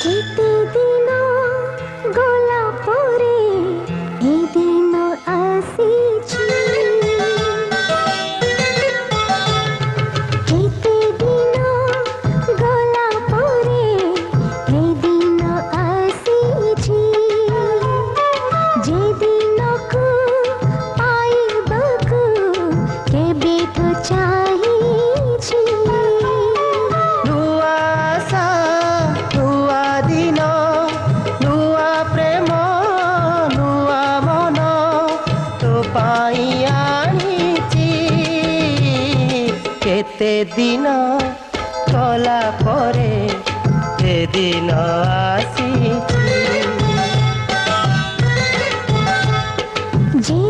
केते दिन गला परे ए दिन आसीछि केते दिन गला परे ए दिन आसीछि जे दिनकु पाइबकु केबेठु चाहिछि नुआ आशा नुआ दिन नुआ प्रेम नुआ मन तो पाई आनिछि केते दिन गला परे ए दिन आसीछि जे